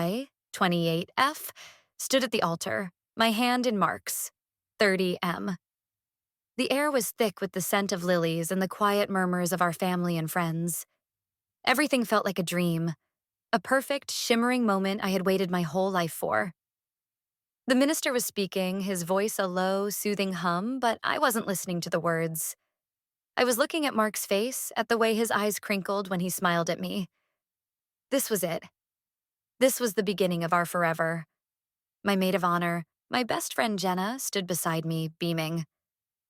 I, 28F, stood at the altar, my hand in Mark's, 30M. The air was thick with the scent of lilies and the quiet murmurs of our family and friends. Everything felt like a dream, a perfect, shimmering moment I had waited my whole life for. The minister was speaking, his voice a low, soothing hum, but I wasn't listening to the words. I was looking at Mark's face, at the way his eyes crinkled when he smiled at me. This was it. This was the beginning of our forever. My maid of honor, my best friend Jenna, stood beside me, beaming.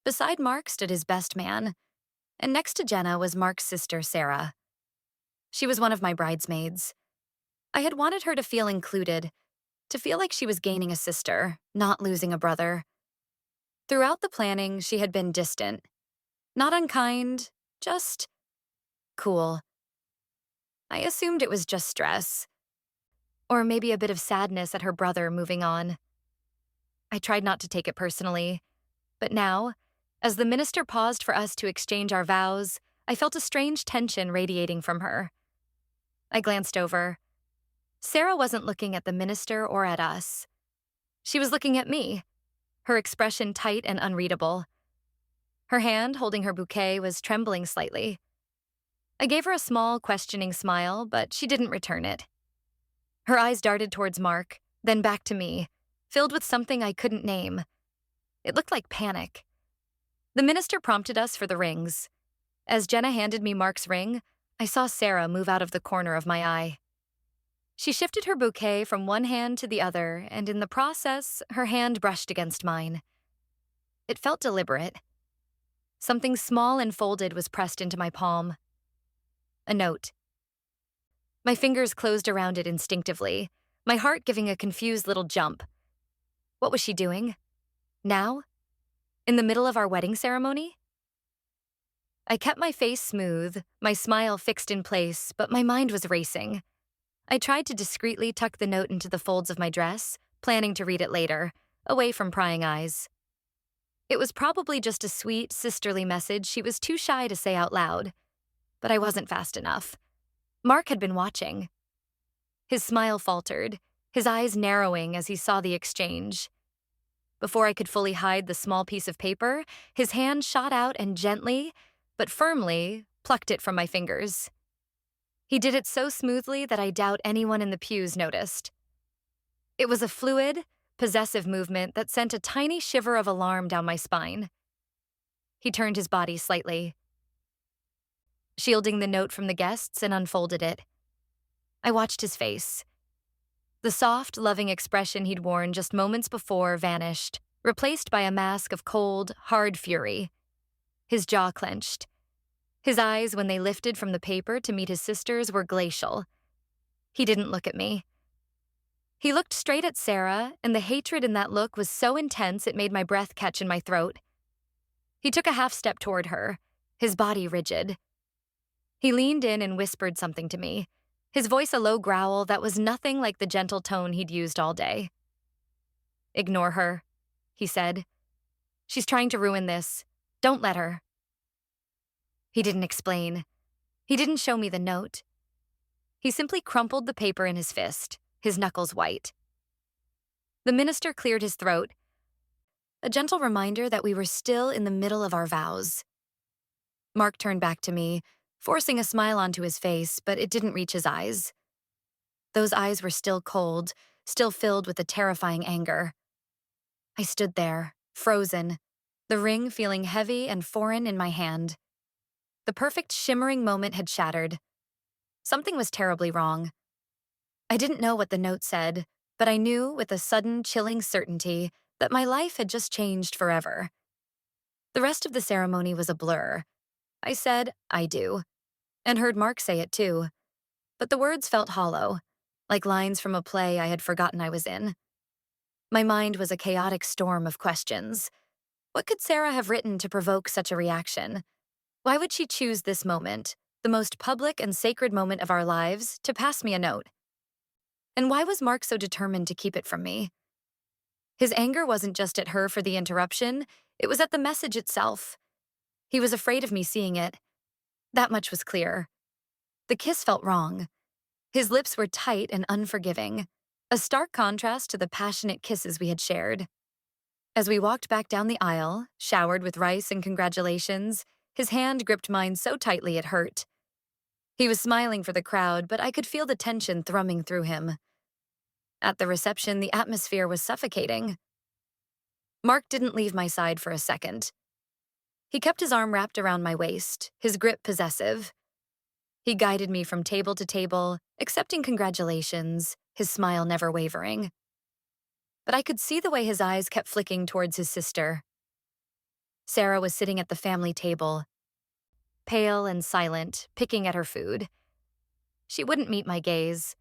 Beside Mark stood his best man, and next to Jenna was Mark's sister, Sarah. She was one of my bridesmaids. I had wanted her to feel included, to feel like she was gaining a sister, not losing a brother. Throughout the planning, she had been distant. Not unkind, just cool. I assumed it was just stress, or maybe a bit of sadness at her brother moving on. I tried not to take it personally, but now, as the minister paused for us to exchange our vows, I felt a strange tension radiating from her. I glanced over. Sarah wasn't looking at the minister or at us. She was looking at me, her expression tight and unreadable. Her hand, holding her bouquet, was trembling slightly. I gave her a small, questioning smile, but she didn't return it. Her eyes darted towards Mark, then back to me, filled with something I couldn't name. It looked like panic. The minister prompted us for the rings. As Jenna handed me Mark's ring, I saw Sarah move out of the corner of my eye. She shifted her bouquet from one hand to the other, and in the process, her hand brushed against mine. It felt deliberate. Something small and folded was pressed into my palm. A note. My fingers closed around it instinctively, my heart giving a confused little jump. What was she doing? Now? In the middle of our wedding ceremony? I kept my face smooth, my smile fixed in place, but my mind was racing. I tried to discreetly tuck the note into the folds of my dress, planning to read it later, away from prying eyes. It was probably just a sweet, sisterly message she was too shy to say out loud. But I wasn't fast enough. Mark had been watching. His smile faltered, his eyes narrowing as he saw the exchange. Before I could fully hide the small piece of paper, his hand shot out and gently, but firmly, plucked it from my fingers. He did it so smoothly that I doubt anyone in the pews noticed. It was a fluid, possessive movement that sent a tiny shiver of alarm down my spine. He turned his body slightly, shielding the note from the guests, and unfolded it. I watched his face. The soft, loving expression he'd worn just moments before vanished, replaced by a mask of cold, hard fury. His jaw clenched. His eyes, when they lifted from the paper to meet his sister's, were glacial. He didn't look at me. He looked straight at Sarah, and the hatred in that look was so intense it made my breath catch in my throat. He took a half step toward her, his body rigid. He leaned in and whispered something to me, his voice a low growl that was nothing like the gentle tone he'd used all day. "Ignore her," he said. "She's trying to ruin this. Don't let her." He didn't explain. He didn't show me the note. He simply crumpled the paper in his fist, his knuckles white. The minister cleared his throat, a gentle reminder that we were still in the middle of our vows. Mark turned back to me, forcing a smile onto his face, but it didn't reach his eyes. Those eyes were still cold, still filled with a terrifying anger. I stood there, frozen, the ring feeling heavy and foreign in my hand. The perfect shimmering moment had shattered. Something was terribly wrong. I didn't know what the note said, but I knew with a sudden, chilling certainty that my life had just changed forever. The rest of the ceremony was a blur. I said, "I do," and heard Mark say it too. But the words felt hollow, like lines from a play I had forgotten I was in. My mind was a chaotic storm of questions. What could Sarah have written to provoke such a reaction? Why would she choose this moment, the most public and sacred moment of our lives, to pass me a note? And why was Mark so determined to keep it from me? His anger wasn't just at her for the interruption, it was at the message itself. He was afraid of me seeing it. That much was clear. The kiss felt wrong. His lips were tight and unforgiving. a stark contrast to the passionate kisses we had shared. As we walked back down the aisle, showered with rice and congratulations, his hand gripped mine so tightly it hurt. He was smiling for the crowd, but I could feel the tension thrumming through him. At the reception, the atmosphere was suffocating. Mark didn't leave my side for a second. He kept his arm wrapped around my waist, his grip possessive. He guided me from table to table, accepting congratulations, his smile never wavering. But I could see the way his eyes kept flicking towards his sister. Sarah was sitting at the family table, pale and silent, picking at her food. She wouldn't meet my gaze.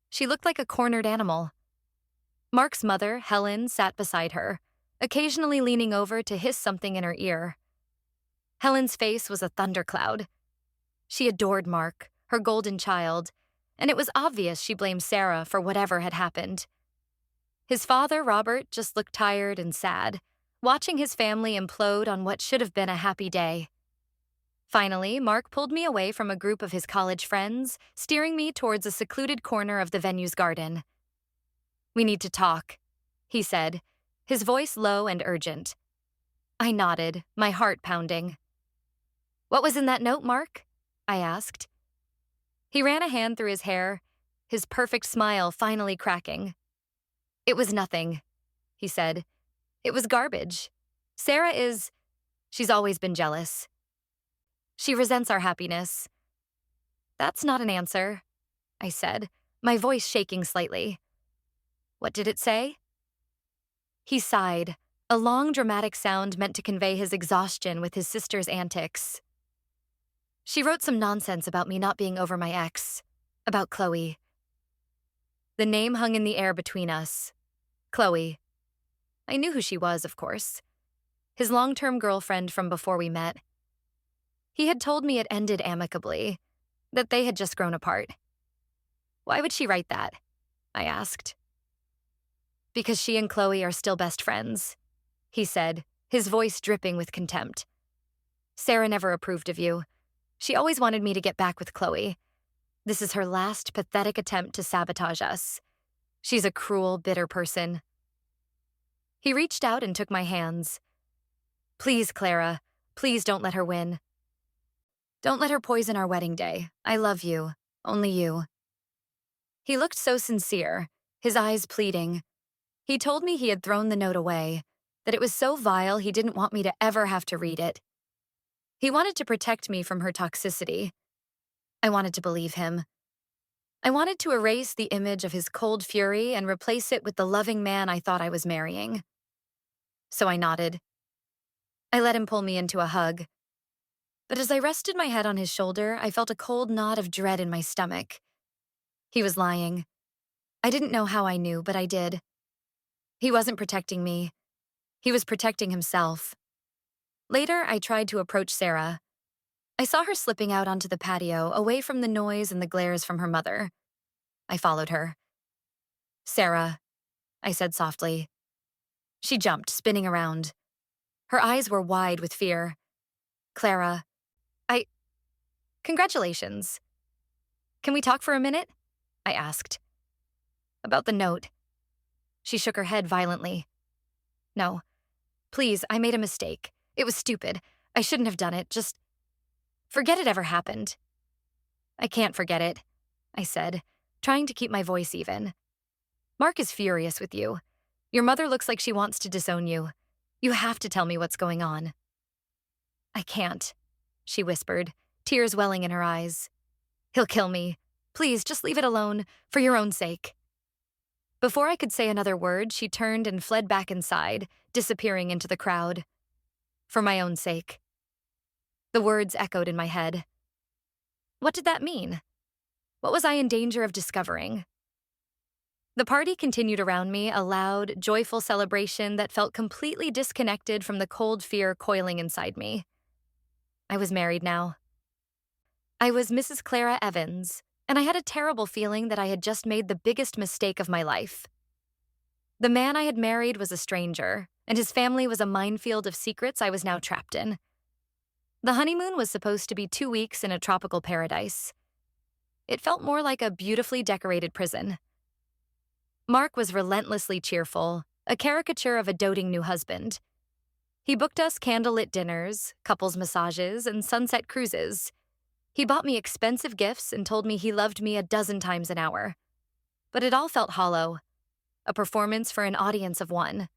She looked like a cornered animal. Mark's mother, Helen, sat beside her, occasionally leaning over to hiss something in her ear. Helen's face was a thundercloud. She adored Mark, her golden child, and it was obvious she blamed Sarah for whatever had happened. His father, Robert, just looked tired and sad, watching his family implode on what should have been a happy day. Finally, Mark pulled me away from a group of his college friends, steering me towards a secluded corner of the venue's garden. "We need to talk," he said, his voice low and urgent. I nodded, my heart pounding. "What was in that note, Mark?" I asked. He ran a hand through his hair, his perfect smile finally cracking. "It was nothing," he said. "It was garbage. She's always been jealous. She resents our happiness." "That's not an answer," I said, my voice shaking slightly. "What did it say?" He sighed, a long dramatic sound meant to convey his exhaustion with his sister's antics. "She wrote some nonsense about me not being over my ex, about Chloe." The name hung in the air between us. Chloe. I knew who she was, of course. His long-term girlfriend from before we met. He had told me it ended amicably, that they had just grown apart. "Why would she write that?" I asked. "Because she and Chloe are still best friends," he said, his voice dripping with contempt. "Sarah never approved of you. She always wanted me to get back with Chloe. This is her last pathetic attempt to sabotage us. She's a cruel, bitter person." He reached out and took my hands. "Please, Clara, please don't let her win. Don't let her poison our wedding day. I love you. Only you." He looked so sincere, his eyes pleading. He told me he had thrown the note away, that it was so vile he didn't want me to ever have to read it. He wanted to protect me from her toxicity. I wanted to believe him. I wanted to erase the image of his cold fury and replace it with the loving man I thought I was marrying. So I nodded. I let him pull me into a hug. But as I rested my head on his shoulder, I felt a cold knot of dread in my stomach. He was lying. I didn't know how I knew, but I did. He wasn't protecting me. He was protecting himself. Later, I tried to approach Sarah. I saw her slipping out onto the patio, away from the noise and the glares from her mother. I followed her. "Sarah," I said softly. She jumped, spinning around. Her eyes were wide with fear. "Clara, Congratulations. Can we talk for a minute?" I asked. "About the note." She shook her head violently. "No. Please, I made a mistake. It was stupid. I shouldn't have done it. Just forget it ever happened." "I can't forget it," I said, trying to keep my voice even. "Mark is furious with you. Your mother looks like she wants to disown you. You have to tell me what's going on." "I can't," she whispered, tears welling in her eyes. "He'll kill me. Please, just leave it alone, for your own sake." Before I could say another word, she turned and fled back inside, disappearing into the crowd. For my own sake. The words echoed in my head. What did that mean? What was I in danger of discovering? The party continued around me, a loud, joyful celebration that felt completely disconnected from the cold fear coiling inside me. I was married now. I was Mrs. Clara Evans, and I had a terrible feeling that I had just made the biggest mistake of my life. The man I had married was a stranger, and his family was a minefield of secrets I was now trapped in. The honeymoon was supposed to be 2 weeks in a tropical paradise. It felt more like a beautifully decorated prison. Mark was relentlessly cheerful, a caricature of a doting new husband. He booked us candlelit dinners, couples massages, and sunset cruises. He bought me expensive gifts and told me he loved me a dozen times an hour. But it all felt hollow, a performance for an audience of one.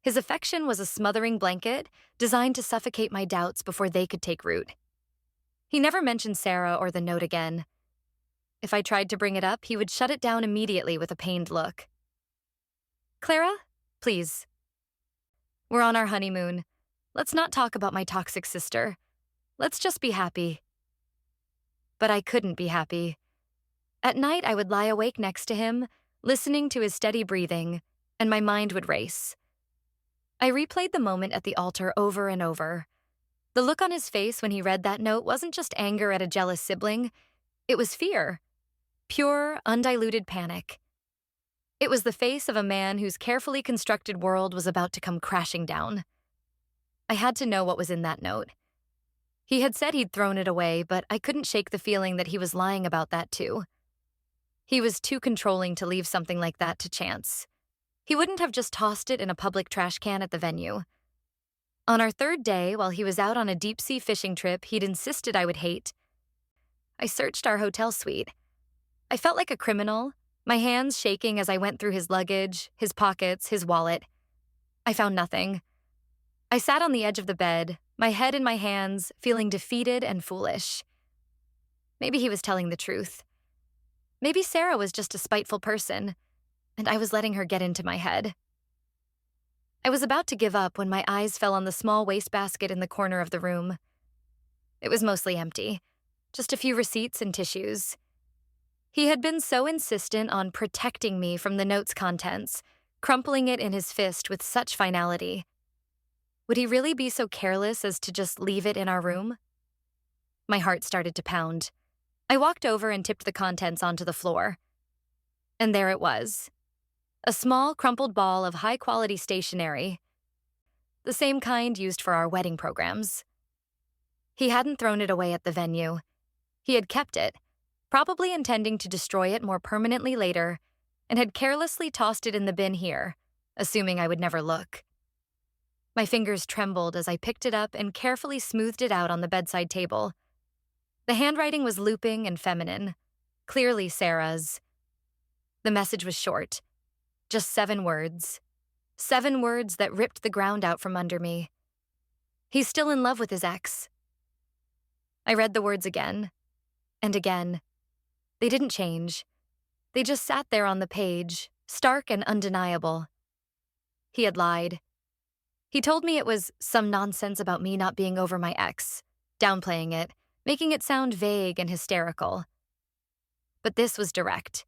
His affection was a smothering blanket designed to suffocate my doubts before they could take root. He never mentioned Sarah or the note again. If I tried to bring it up, he would shut it down immediately with a pained look. Clara, please. We're on our honeymoon. Let's not talk about my toxic sister. Let's just be happy. But I couldn't be happy. At night, I would lie awake next to him, listening to his steady breathing, and my mind would race. I replayed the moment at the altar over and over. The look on his face when he read that note wasn't just anger at a jealous sibling, it was fear. Pure, undiluted panic. It was the face of a man whose carefully constructed world was about to come crashing down. I had to know what was in that note. He had said he'd thrown it away, but I couldn't shake the feeling that he was lying about that too. He was too controlling to leave something like that to chance. He wouldn't have just tossed it in a public trash can at the venue. On our third day, while he was out on a deep-sea fishing trip he'd insisted I would hate, I searched our hotel suite. I felt like a criminal, my hands shaking as I went through his luggage, his pockets, his wallet. I found nothing. I sat on the edge of the bed, my head in my hands, feeling defeated and foolish. Maybe he was telling the truth. Maybe Sarah was just a spiteful person, and I was letting her get into my head. I was about to give up when my eyes fell on the small wastebasket in the corner of the room. It was mostly empty, just a few receipts and tissues. He had been so insistent on protecting me from the note's contents, crumpling it in his fist with such finality. Would he really be so careless as to just leave it in our room? My heart started to pound. I walked over and tipped the contents onto the floor. And there it was. A small, crumpled ball of high-quality stationery. The same kind used for our wedding programs. He hadn't thrown it away at the venue. He had kept it, probably intending to destroy it more permanently later, and had carelessly tossed it in the bin here, assuming I would never look. My fingers trembled as I picked it up and carefully smoothed it out on the bedside table. The handwriting was looping and feminine, clearly Sarah's. The message was short, just 7 words. 7 words that ripped the ground out from under me. He's still in love with his ex. I read the words again, and again. They didn't change. They just sat there on the page, stark and undeniable. He had lied. He told me it was some nonsense about me not being over my ex, downplaying it, making it sound vague and hysterical. But this was direct,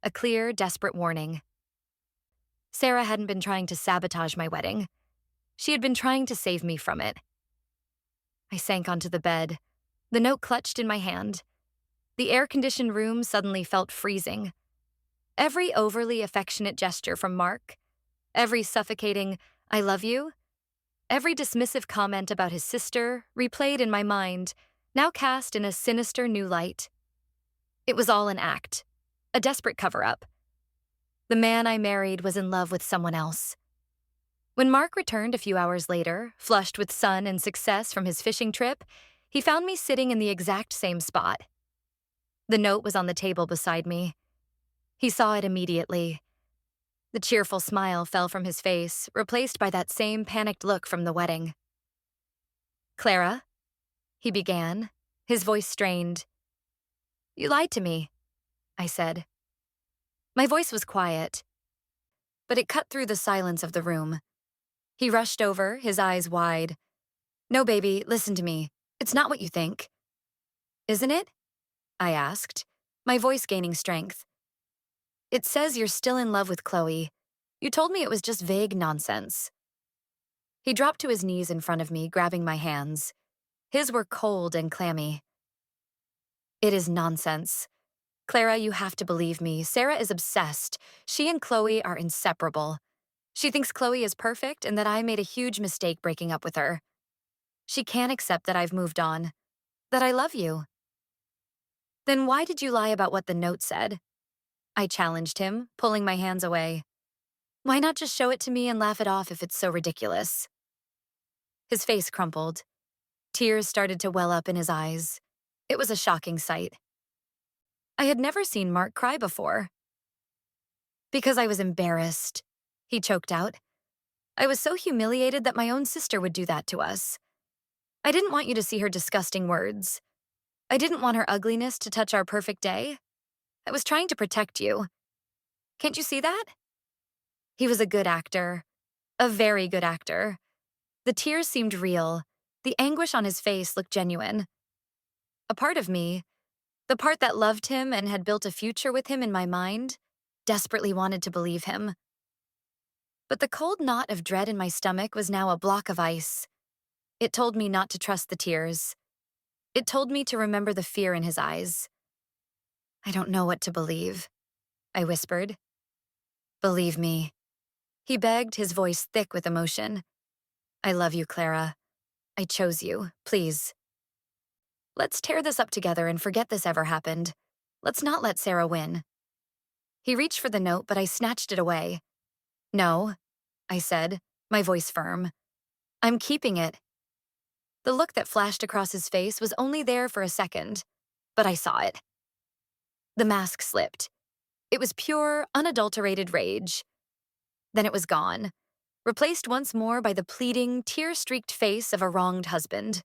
a clear, desperate warning. Sarah hadn't been trying to sabotage my wedding. She had been trying to save me from it. I sank onto the bed, the note clutched in my hand. The air-conditioned room suddenly felt freezing. Every overly affectionate gesture from Mark, every suffocating, "I love you," every dismissive comment about his sister, replayed in my mind, now cast in a sinister new light. It was all an act, a desperate cover-up. The man I married was in love with someone else. When Mark returned a few hours later, flushed with sun and success from his fishing trip, he found me sitting in the exact same spot. The note was on the table beside me. He saw it immediately. The cheerful smile fell from his face, replaced by that same panicked look from the wedding. "Clara," he began, his voice strained. "You lied to me," I said. My voice was quiet, but it cut through the silence of the room. He rushed over, his eyes wide. "No, baby, listen to me. It's not what you think." "Isn't it?" I asked, my voice gaining strength. "It says you're still in love with Chloe. You told me it was just vague nonsense." He dropped to his knees in front of me, grabbing my hands. His were cold and clammy. "It is nonsense. Clara, you have to believe me. Sarah is obsessed. She and Chloe are inseparable. She thinks Chloe is perfect and that I made a huge mistake breaking up with her. She can't accept that I've moved on, that I love you." "Then why did you lie about what the note said?" I challenged him, pulling my hands away. Why not just show it to me and laugh it off if it's so ridiculous? His face crumpled. Tears started to well up in his eyes. It was a shocking sight. I had never seen Mark cry before. Because I was embarrassed, he choked out. I was so humiliated that my own sister would do that to us. I didn't want you to see her disgusting words. I didn't want her ugliness to touch our perfect day. I was trying to protect you. Can't you see that? He was a good actor. A very good actor. The tears seemed real. The anguish on his face looked genuine. A part of me, the part that loved him and had built a future with him in my mind, desperately wanted to believe him. But the cold knot of dread in my stomach was now a block of ice. It told me not to trust the tears. It told me to remember the fear in his eyes. I don't know what to believe, I whispered. Believe me. He begged, his voice thick with emotion. I love you, Clara. I chose you, please. Let's tear this up together and forget this ever happened. Let's not let Sarah win. He reached for the note, but I snatched it away. No, I said, my voice firm. I'm keeping it. The look that flashed across his face was only there for a second, but I saw it. The mask slipped. It was pure, unadulterated rage. Then it was gone, replaced once more by the pleading, tear-streaked face of a wronged husband.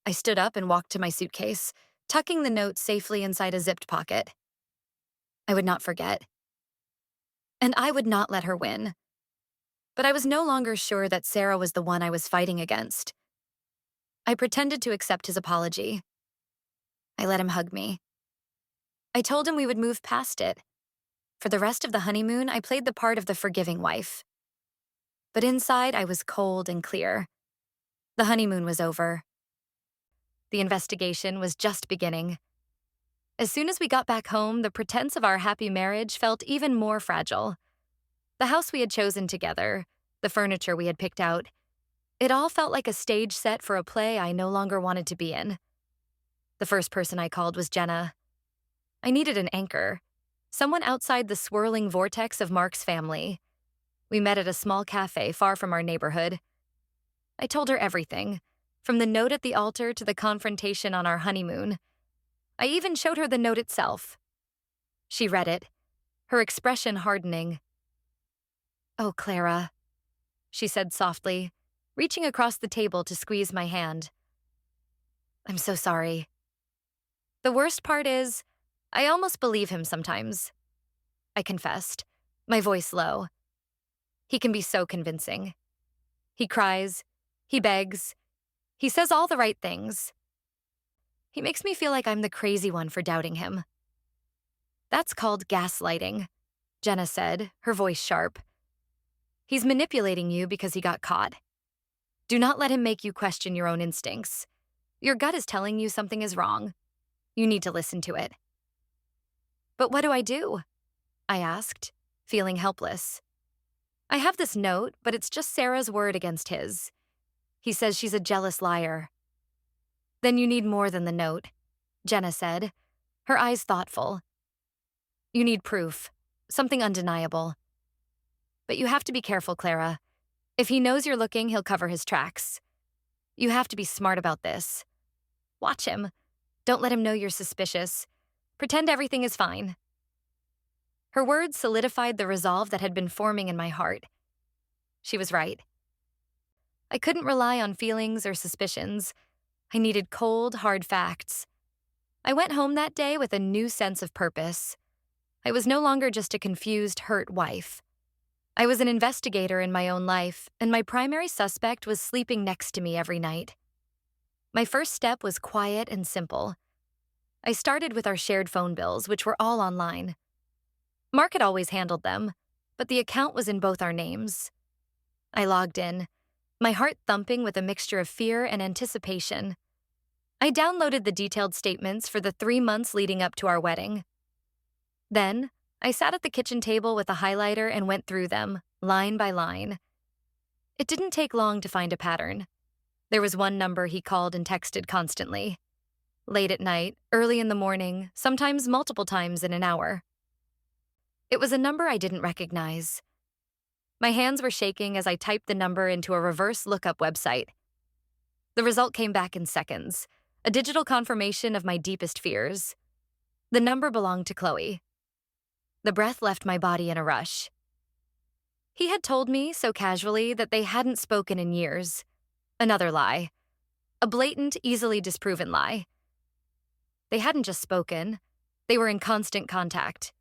I stood up and walked to my suitcase, tucking the note safely inside a zipped pocket. I would not forget. And I would not let her win. But I was no longer sure that Sarah was the one I was fighting against. I pretended to accept his apology. I let him hug me. I told him we would move past it. For the rest of the honeymoon, I played the part of the forgiving wife. But inside, I was cold and clear. The honeymoon was over. The investigation was just beginning. As soon as we got back home, the pretense of our happy marriage felt even more fragile. The house we had chosen together, the furniture we had picked out, it all felt like a stage set for a play I no longer wanted to be in. The first person I called was Jenna. I needed an anchor, someone outside the swirling vortex of Mark's family. We met at a small cafe far from our neighborhood. I told her everything, from the note at the altar to the confrontation on our honeymoon. I even showed her the note itself. She read it, her expression hardening. Oh, Clara, she said softly, reaching across the table to squeeze my hand. I'm so sorry. The worst part is, I almost believe him sometimes. I confessed, my voice low. He can be so convincing. He cries, he begs, he says all the right things. He makes me feel like I'm the crazy one for doubting him. That's called gaslighting, Jenna said, her voice sharp. He's manipulating you because he got caught. Do not let him make you question your own instincts. Your gut is telling you something is wrong. You need to listen to it. But what do I do? I asked, feeling helpless. I have this note, but it's just Sarah's word against his. He says she's a jealous liar. Then you need more than the note, Jenna said, her eyes thoughtful. You need proof, something undeniable. But you have to be careful, Clara. If he knows you're looking, he'll cover his tracks. You have to be smart about this. Watch him. Don't let him know you're suspicious. Pretend everything is fine. Her words solidified the resolve that had been forming in my heart. She was right. I couldn't rely on feelings or suspicions. I needed cold, hard facts. I went home that day with a new sense of purpose. I was no longer just a confused, hurt wife. I was an investigator in my own life, and my primary suspect was sleeping next to me every night. My first step was quiet and simple. I started with our shared phone bills, which were all online. Mark had always handled them, but the account was in both our names. I logged in, my heart thumping with a mixture of fear and anticipation. I downloaded the detailed statements for the 3 months leading up to our wedding. Then, I sat at the kitchen table with a highlighter and went through them, line by line. It didn't take long to find a pattern. There was one number he called and texted constantly. Late at night, early in the morning, sometimes multiple times in an hour. It was a number I didn't recognize. My hands were shaking as I typed the number into a reverse lookup website. The result came back in seconds, a digital confirmation of my deepest fears. The number belonged to Chloe. The breath left my body in a rush. He had told me so casually that they hadn't spoken in years. Another lie. A blatant, easily disproven lie. They hadn't just spoken. They were in constant contact.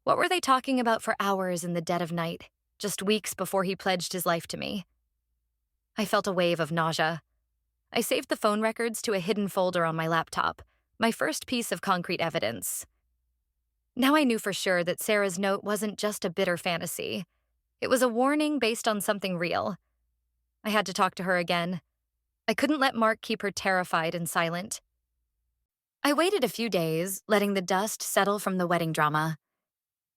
What were they talking about for hours in the dead of night, just weeks before he pledged his life to me? I felt a wave of nausea. I saved the phone records to a hidden folder on my laptop, my first piece of concrete evidence. Now I knew for sure that Sarah's note wasn't just a bitter fantasy. It was a warning based on something real. I had to talk to her again. I couldn't let Mark keep her terrified and silent. I waited a few days, letting the dust settle from the wedding drama.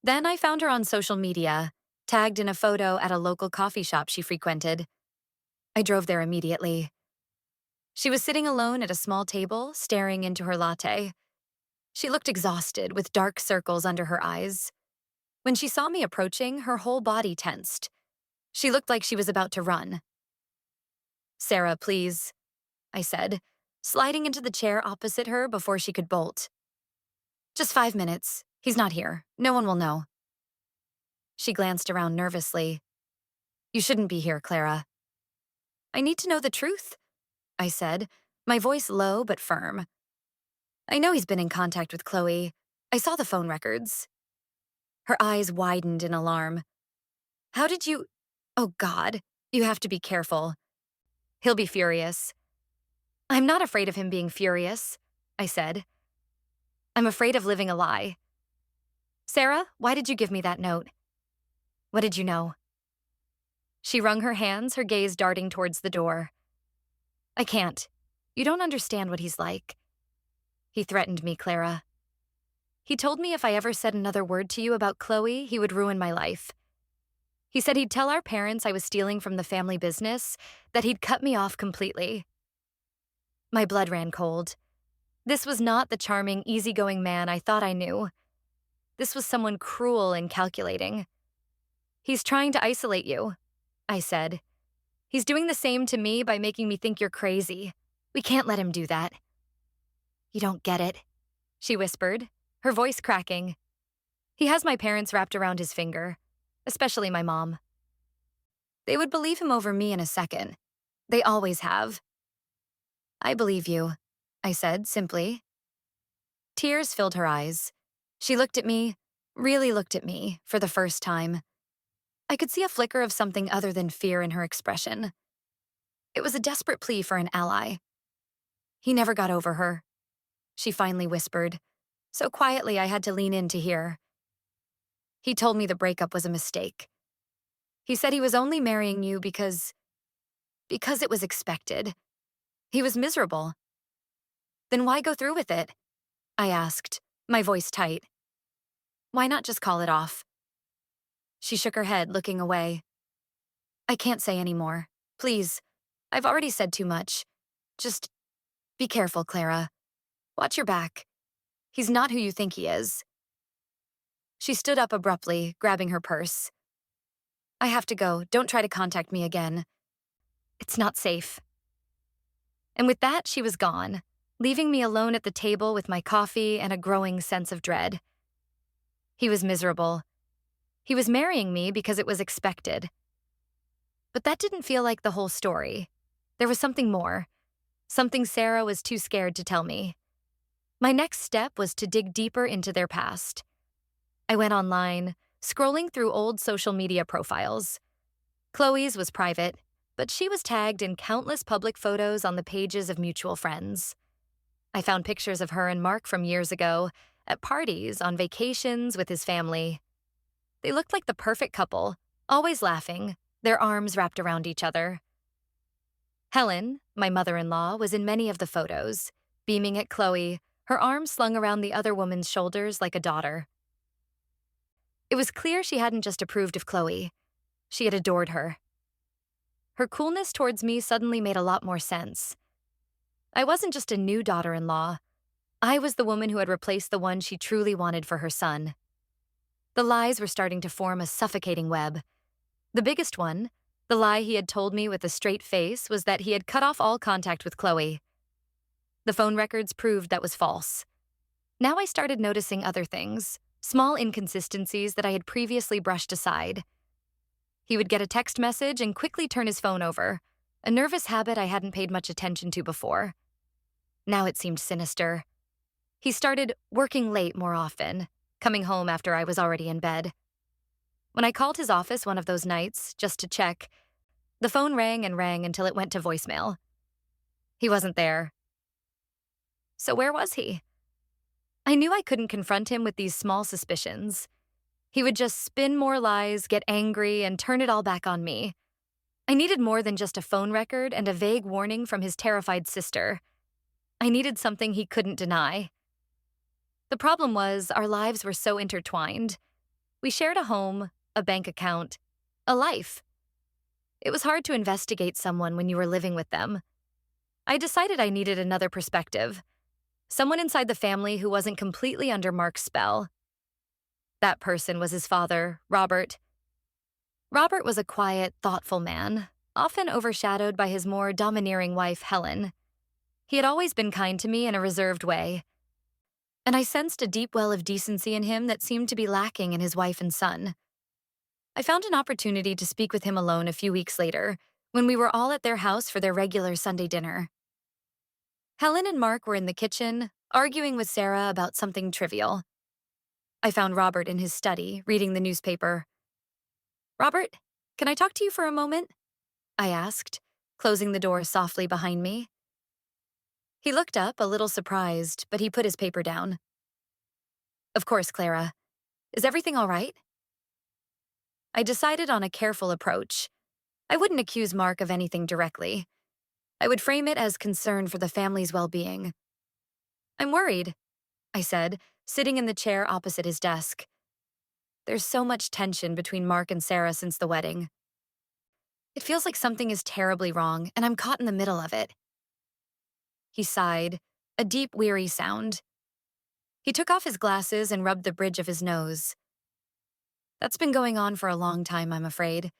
Then I found her on social media, tagged in a photo at a local coffee shop she frequented. I drove there immediately. She was sitting alone at a small table, staring into her latte. She looked exhausted, with dark circles under her eyes. When she saw me approaching, her whole body tensed. She looked like she was about to run. "Sarah, please," I said, sliding into the chair opposite her before she could bolt. "Just 5 minutes. He's not here. No one will know." She glanced around nervously. "You shouldn't be here, Clara." "I need to know the truth," I said, my voice low but firm. "I know he's been in contact with Chloe. I saw the phone records." Her eyes widened in alarm. "How did you— Oh, God, you have to be careful. He'll be furious." "I'm not afraid of him being furious," I said. "I'm afraid of living a lie." "Sarah, why did you give me that note? What did you know?" She wrung her hands, her gaze darting towards the door. "I can't. You don't understand what he's like." "He threatened me, Clara. He told me if I ever said another word to you about Chloe, he would ruin my life. He said he'd tell our parents I was stealing from the family business, that he'd cut me off completely." My blood ran cold. This was not the charming, easygoing man I thought I knew. This was someone cruel and calculating. "He's trying to isolate you," I said. "He's doing the same to me by making me think you're crazy. We can't let him do that." "You don't get it," she whispered, her voice cracking. "He has my parents wrapped around his finger, especially my mom. They would believe him over me in a second. They always have." "I believe you," I said simply. Tears filled her eyes. She looked at me, really looked at me, for the first time. I could see a flicker of something other than fear in her expression. It was a desperate plea for an ally. "He never got over her," she finally whispered, so quietly I had to lean in to hear. "He told me the breakup was a mistake. He said he was only marrying you because it was expected. He was miserable." "Then why go through with it?" I asked, my voice tight. "Why not just call it off?" She shook her head, looking away. "I can't say any more. Please. I've already said too much. Just be careful, Clara. Watch your back. He's not who you think he is." She stood up abruptly, grabbing her purse. "I have to go. Don't try to contact me again. It's not safe." And with that, she was gone, leaving me alone at the table with my coffee and a growing sense of dread. He was miserable. He was marrying me because it was expected. But that didn't feel like the whole story. There was something more, something Sarah was too scared to tell me. My next step was to dig deeper into their past. I went online, scrolling through old social media profiles. Chloe's was private, but she was tagged in countless public photos on the pages of mutual friends. I found pictures of her and Mark from years ago, at parties, on vacations with his family. They looked like the perfect couple, always laughing, their arms wrapped around each other. Helen, my mother-in-law, was in many of the photos, beaming at Chloe, her arms slung around the other woman's shoulders like a daughter. It was clear she hadn't just approved of Chloe. She had adored her. Her coolness towards me suddenly made a lot more sense. I wasn't just a new daughter-in-law. I was the woman who had replaced the one she truly wanted for her son. The lies were starting to form a suffocating web. The biggest one, the lie he had told me with a straight face, was that he had cut off all contact with Chloe. The phone records proved that was false. Now I started noticing other things, small inconsistencies that I had previously brushed aside. He would get a text message and quickly turn his phone over, a nervous habit I hadn't paid much attention to before. Now it seemed sinister. He started working late more often, coming home after I was already in bed. When I called his office one of those nights, just to check, the phone rang and rang until it went to voicemail. He wasn't there. So where was he? I knew I couldn't confront him with these small suspicions. He would just spin more lies, get angry, and turn it all back on me. I needed more than just a phone record and a vague warning from his terrified sister. I needed something he couldn't deny. The problem was, our lives were so intertwined. We shared a home, a bank account, a life. It was hard to investigate someone when you were living with them. I decided I needed another perspective, someone inside the family who wasn't completely under Mark's spell. That person was his father, Robert. Robert was a quiet, thoughtful man, often overshadowed by his more domineering wife, Helen. He had always been kind to me in a reserved way, and I sensed a deep well of decency in him that seemed to be lacking in his wife and son. I found an opportunity to speak with him alone a few weeks later, when we were all at their house for their regular Sunday dinner. Helen and Mark were in the kitchen, arguing with Sarah about something trivial. I found Robert in his study, reading the newspaper. "Robert, can I talk to you for a moment?" I asked, closing the door softly behind me. He looked up, a little surprised, but he put his paper down. "Of course, Clara. Is everything all right?" I decided on a careful approach. I wouldn't accuse Mark of anything directly. I would frame it as concern for the family's well-being. "I'm worried," I said, sitting in the chair opposite his desk. "There's so much tension between Mark and Sarah since the wedding. It feels like something is terribly wrong, and I'm caught in the middle of it." He sighed, a deep, weary sound. He took off his glasses and rubbed the bridge of his nose. "That's been going on for a long time, I'm afraid.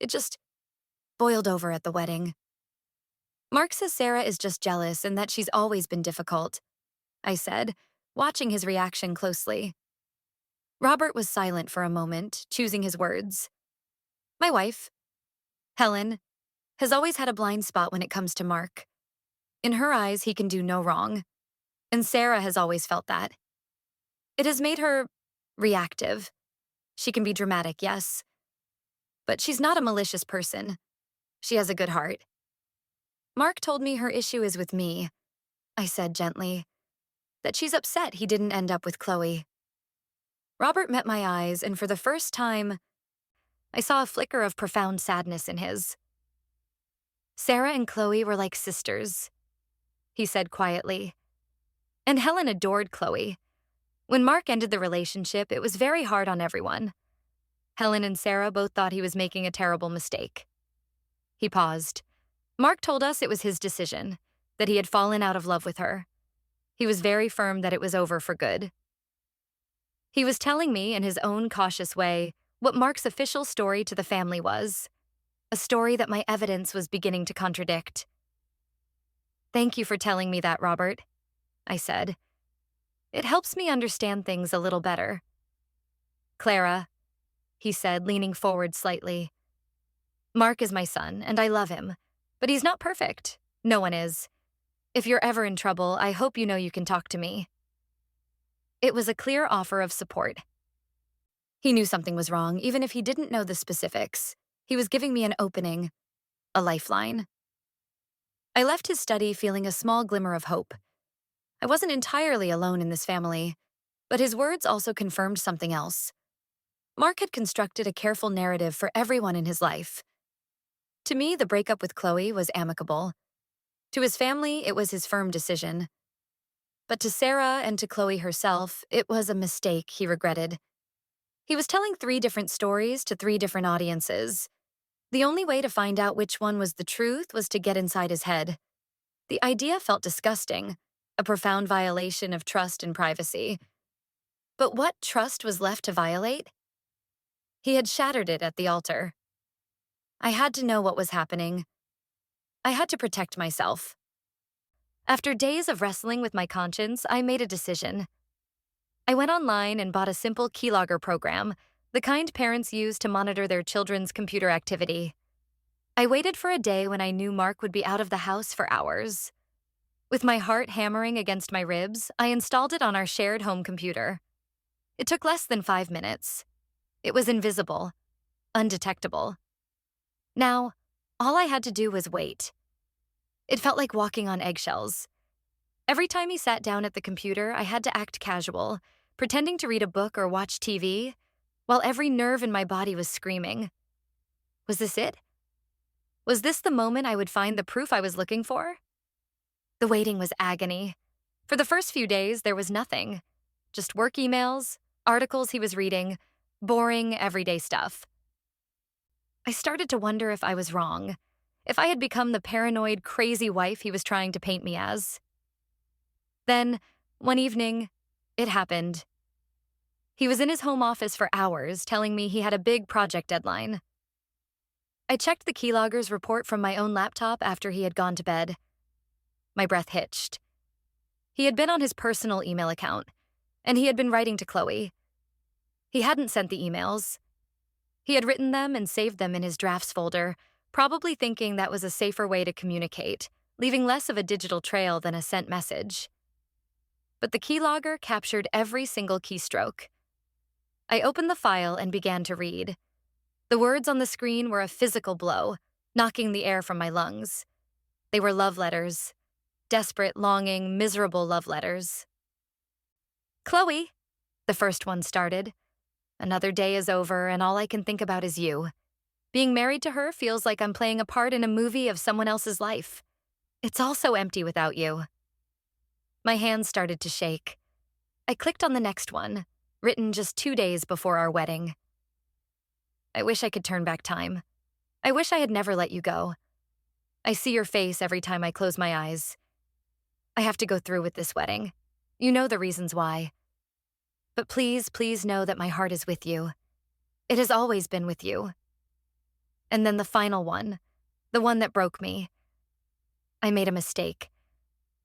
It just boiled over at the wedding. Mark says Sarah is just jealous and that she's always been difficult," I said, watching his reaction closely. Robert was silent for a moment, choosing his words. "My wife, Helen, has always had a blind spot when it comes to Mark. In her eyes, he can do no wrong, and Sarah has always felt that. It has made her reactive. She can be dramatic, yes, but she's not a malicious person. She has a good heart. Mark told me her issue is with me," I said gently, "that she's upset he didn't end up with Chloe." Robert met my eyes, and for the first time, I saw a flicker of profound sadness in his. "Sarah and Chloe were like sisters," he said quietly. "And Helen adored Chloe. When Mark ended the relationship, it was very hard on everyone. Helen and Sarah both thought he was making a terrible mistake." He paused. "Mark told us it was his decision, that he had fallen out of love with her. He was very firm that it was over for good." He was telling me, in his own cautious way, what Mark's official story to the family was, a story that my evidence was beginning to contradict. "Thank you for telling me that, Robert," I said. "It helps me understand things a little better." "Clara," he said, leaning forward slightly, "Mark is my son, and I love him, but he's not perfect. No one is. If you're ever in trouble, I hope you know you can talk to me." It was a clear offer of support. He knew something was wrong, even if he didn't know the specifics. He was giving me an opening, a lifeline. I left his study feeling a small glimmer of hope. I wasn't entirely alone in this family, but his words also confirmed something else. Mark had constructed a careful narrative for everyone in his life. To me, the breakup with Chloe was amicable. To his family, it was his firm decision. But to Sarah and to Chloe herself, it was a mistake he regretted. He was telling 3 different stories to 3 different audiences. The only way to find out which one was the truth was to get inside his head. The idea felt disgusting, a profound violation of trust and privacy. But what trust was left to violate? He had shattered it at the altar. I had to know what was happening. I had to protect myself. After days of wrestling with my conscience, I made a decision. I went online and bought a simple keylogger program, the kind parents use to monitor their children's computer activity. I waited for a day when I knew Mark would be out of the house for hours. With my heart hammering against my ribs, I installed it on our shared home computer. It took less than 5 minutes. It was invisible, undetectable. Now, all I had to do was wait. It felt like walking on eggshells. Every time he sat down at the computer, I had to act casual, pretending to read a book or watch TV, while every nerve in my body was screaming. Was this it? Was this the moment I would find the proof I was looking for? The waiting was agony. For the first few days, there was nothing. Just work emails, articles he was reading, boring, everyday stuff. I started to wonder if I was wrong, if I had become the paranoid, crazy wife he was trying to paint me as. Then, one evening, it happened. He was in his home office for hours, telling me he had a big project deadline. I checked the keylogger's report from my own laptop after he had gone to bed. My breath hitched. He had been on his personal email account, and he had been writing to Chloe. He hadn't sent the emails. He had written them and saved them in his drafts folder, probably thinking that was a safer way to communicate, leaving less of a digital trail than a sent message. But the keylogger captured every single keystroke. I opened the file and began to read. The words on the screen were a physical blow, knocking the air from my lungs. They were love letters. Desperate, longing, miserable love letters. Chloe, the first one started. Another day is over, and all I can think about is you. Being married to her feels like I'm playing a part in a movie of someone else's life. It's all so empty without you. My hands started to shake. I clicked on the next one, written just 2 days before our wedding. I wish I could turn back time. I wish I had never let you go. I see your face every time I close my eyes. I have to go through with this wedding. You know the reasons why. But please, please know that my heart is with you. It has always been with you. And then the final one, the one that broke me. I made a mistake.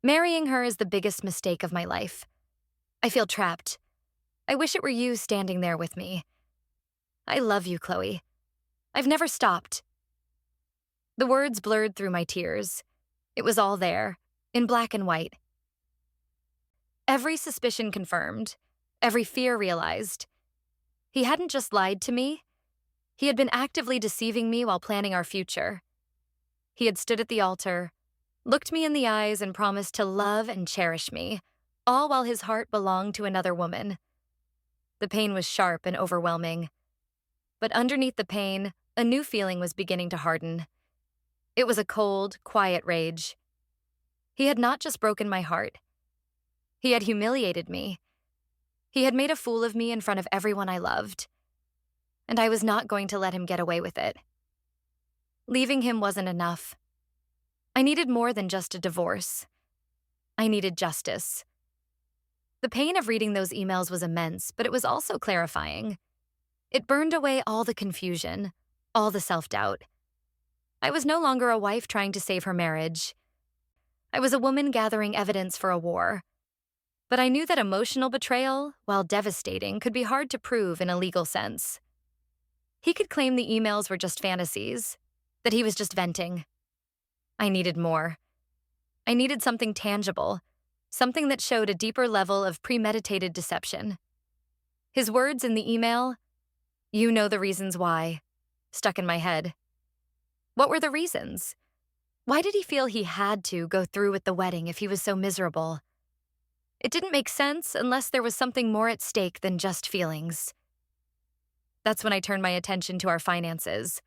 Marrying her is the biggest mistake of my life. I feel trapped. I wish it were you standing there with me. I love you, Chloe. I've never stopped. The words blurred through my tears. It was all there, in black and white. Every suspicion confirmed, every fear realized. He hadn't just lied to me. He had been actively deceiving me while planning our future. He had stood at the altar, looked me in the eyes, and promised to love and cherish me, all while his heart belonged to another woman. The pain was sharp and overwhelming. But underneath the pain, a new feeling was beginning to harden. It was a cold, quiet rage. He had not just broken my heart. He had humiliated me. He had made a fool of me in front of everyone I loved. And I was not going to let him get away with it. Leaving him wasn't enough. I needed more than just a divorce. I needed justice. The pain of reading those emails was immense, but it was also clarifying. It burned away all the confusion, all the self-doubt. I was no longer a wife trying to save her marriage. I was a woman gathering evidence for a war. But I knew that emotional betrayal, while devastating, could be hard to prove in a legal sense. He could claim the emails were just fantasies, that he was just venting. I needed more. I needed something tangible, something that showed a deeper level of premeditated deception. His words in the email, "You know the reasons why," stuck in my head. What were the reasons? Why did he feel he had to go through with the wedding if he was so miserable? It didn't make sense unless there was something more at stake than just feelings. That's when I turned my attention to our finances.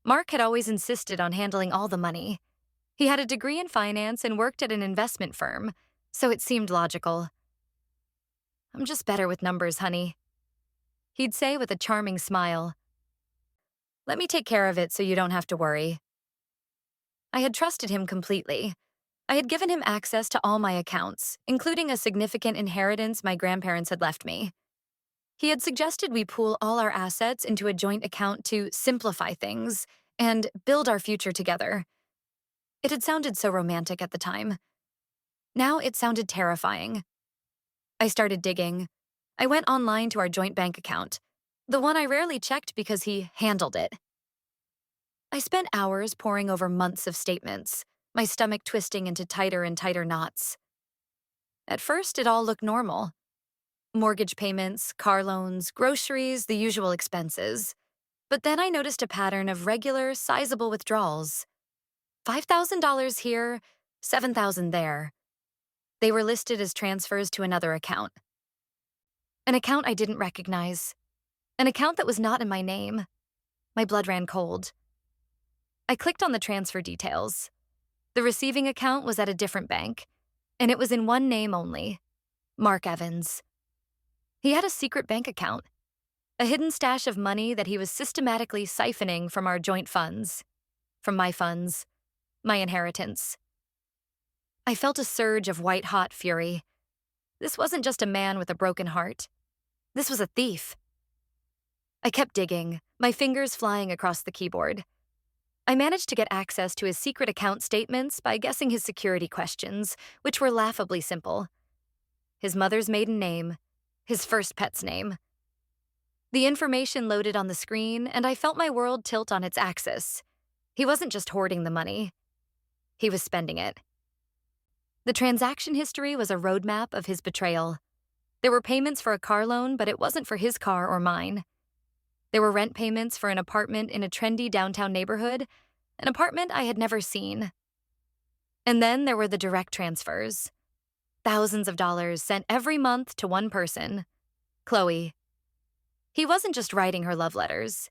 Mark had always insisted on handling all the money. He had a degree in finance and worked at an investment firm, so it seemed logical. "I'm just better with numbers, honey," he'd say with a charming smile. "Let me take care of it so you don't have to worry." I had trusted him completely. I had given him access to all my accounts, including a significant inheritance my grandparents had left me. He had suggested we pool all our assets into a joint account to simplify things and build our future together. It had sounded so romantic at the time. Now it sounded terrifying. I started digging. I went online to our joint bank account, the one I rarely checked because he handled it. I spent hours poring over months of statements, my stomach twisting into tighter and tighter knots. At first, it all looked normal. Mortgage payments, car loans, groceries, the usual expenses. But then I noticed a pattern of regular, sizable withdrawals. $5,000 here, $7,000 there. They were listed as transfers to another account. An account I didn't recognize. An account that was not in my name. My blood ran cold. I clicked on the transfer details. The receiving account was at a different bank, and it was in one name only, Mark Evans. He had a secret bank account, a hidden stash of money that he was systematically siphoning from our joint funds, from my funds, my inheritance. I felt a surge of white-hot fury. This wasn't just a man with a broken heart. This was a thief. I kept digging, my fingers flying across the keyboard. I managed to get access to his secret account statements by guessing his security questions, which were laughably simple. His mother's maiden name, his first pet's name. The information loaded on the screen, and I felt my world tilt on its axis. He wasn't just hoarding the money. He was spending it. The transaction history was a roadmap of his betrayal. There were payments for a car loan, but it wasn't for his car or mine. There were rent payments for an apartment in a trendy downtown neighborhood, an apartment I had never seen. And then there were the direct transfers. Thousands of dollars sent every month to one person, Chloe. He wasn't just writing her love letters.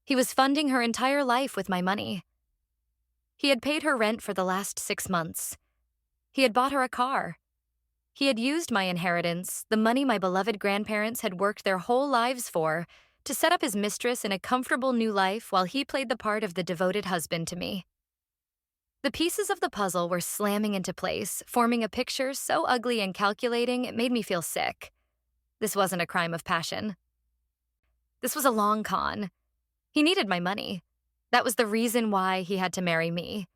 He was funding her entire life with my money. He had paid her rent for the last 6 months. He had bought her a car. He had used my inheritance, the money my beloved grandparents had worked their whole lives for, to set up his mistress in a comfortable new life while he played the part of the devoted husband to me. The pieces of the puzzle were slamming into place, forming a picture so ugly and calculating it made me feel sick. This wasn't a crime of passion. This was a long con. He needed my money. That was the reason why he had to marry me.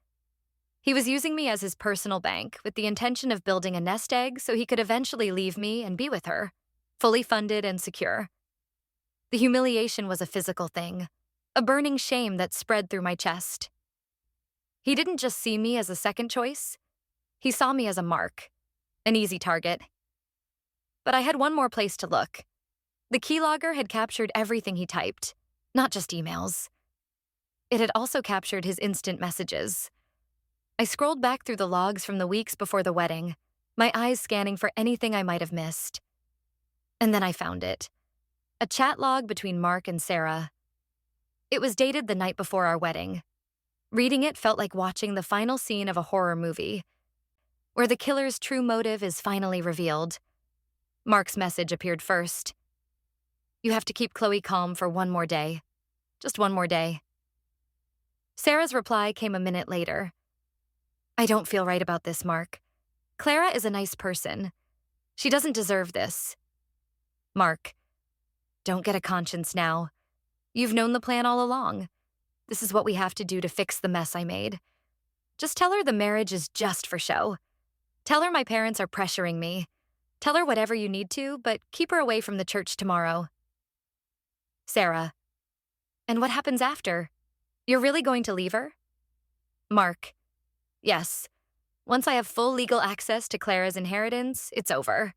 He was using me as his personal bank with the intention of building a nest egg so he could eventually leave me and be with her, fully funded and secure. The humiliation was a physical thing, a burning shame that spread through my chest. He didn't just see me as a second choice. He saw me as a mark, an easy target. But I had one more place to look. The keylogger had captured everything he typed, not just emails. It had also captured his instant messages. I scrolled back through the logs from the weeks before the wedding, my eyes scanning for anything I might have missed. And then I found it. A chat log between Mark and Sarah. It was dated the night before our wedding. Reading it felt like watching the final scene of a horror movie, where the killer's true motive is finally revealed. Mark's message appeared first. You have to keep Chloe calm for one more day. Just one more day. Sarah's reply came a minute later. I don't feel right about this, Mark. Clara is a nice person. She doesn't deserve this. Mark, don't get a conscience now. You've known the plan all along. This is what we have to do to fix the mess I made. Just tell her the marriage is just for show. Tell her my parents are pressuring me. Tell her whatever you need to, but keep her away from the church tomorrow. Sarah, and what happens after? You're really going to leave her? Mark, yes. Once I have full legal access to Clara's inheritance, it's over.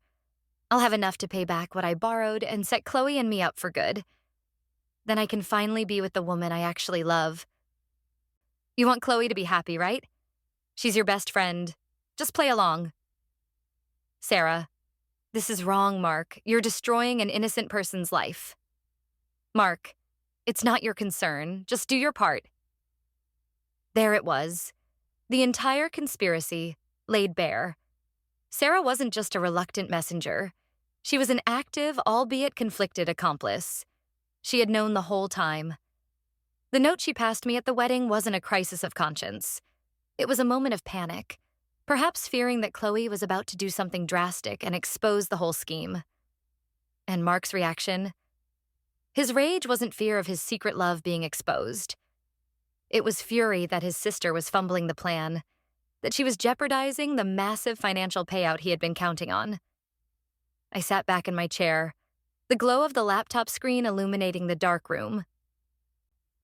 I'll have enough to pay back what I borrowed and set Chloe and me up for good. Then I can finally be with the woman I actually love. You want Chloe to be happy, right? She's your best friend. Just play along. Sarah, this is wrong, Mark. You're destroying an innocent person's life. Mark, it's not your concern. Just do your part. There it was. The entire conspiracy laid bare. Sarah wasn't just a reluctant messenger. She was an active, albeit conflicted accomplice. She had known the whole time. The note she passed me at the wedding wasn't a crisis of conscience. It was a moment of panic, perhaps fearing that Chloe was about to do something drastic and expose the whole scheme. And Mark's reaction? His rage wasn't fear of his secret love being exposed. It was fury that his sister was fumbling the plan, that she was jeopardizing the massive financial payout he had been counting on. I sat back in my chair, the glow of the laptop screen illuminating the dark room.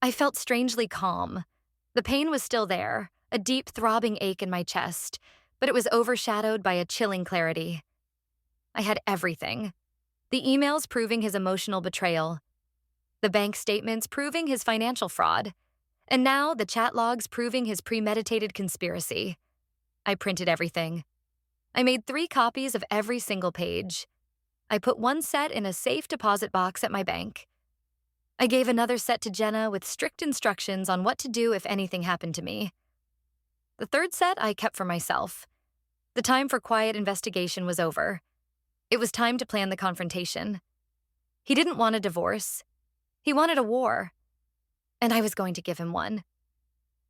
I felt strangely calm. The pain was still there, a deep throbbing ache in my chest, but it was overshadowed by a chilling clarity. I had everything. The emails proving his emotional betrayal, the bank statements proving his financial fraud, and now the chat logs proving his premeditated conspiracy. I printed everything. I made 3 copies of every single page. I put one set in a safe deposit box at my bank. I gave another set to Jenna with strict instructions on what to do if anything happened to me. The third set I kept for myself. The time for quiet investigation was over. It was time to plan the confrontation. He didn't want a divorce. He wanted a war. And I was going to give him one.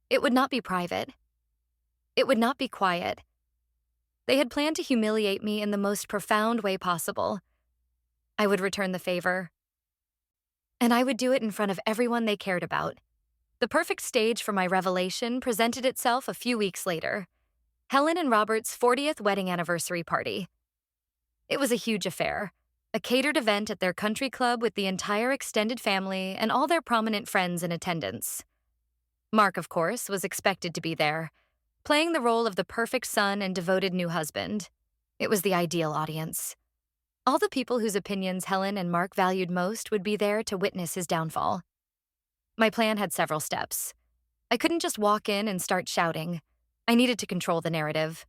It would not be private. It would not be quiet. They had planned to humiliate me in the most profound way possible. I would return the favor. And I would do it in front of everyone they cared about. The perfect stage for my revelation presented itself a few weeks later. Helen and Robert's 40th wedding anniversary party. It was a huge affair, a catered event at their country club with the entire extended family and all their prominent friends in attendance. Mark, of course, was expected to be there, playing the role of the perfect son and devoted new husband. It was the ideal audience. All the people whose opinions Helen and Mark valued most would be there to witness his downfall. My plan had several steps. I couldn't just walk in and start shouting. I needed to control the narrative.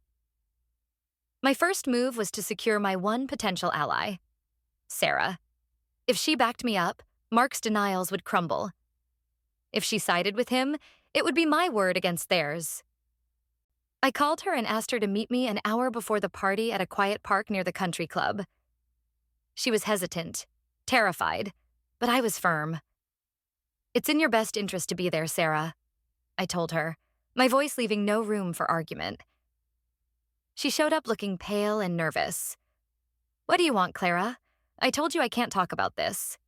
My first move was to secure my one potential ally, Sarah. If she backed me up, Mark's denials would crumble. If she sided with him, it would be my word against theirs. I called her and asked her to meet me an hour before the party at a quiet park near the country club. She was hesitant, terrified, but I was firm. "It's in your best interest to be there, Sarah," I told her, my voice leaving no room for argument. She showed up looking pale and nervous. "What do you want, Clara? I told you I can't talk about this."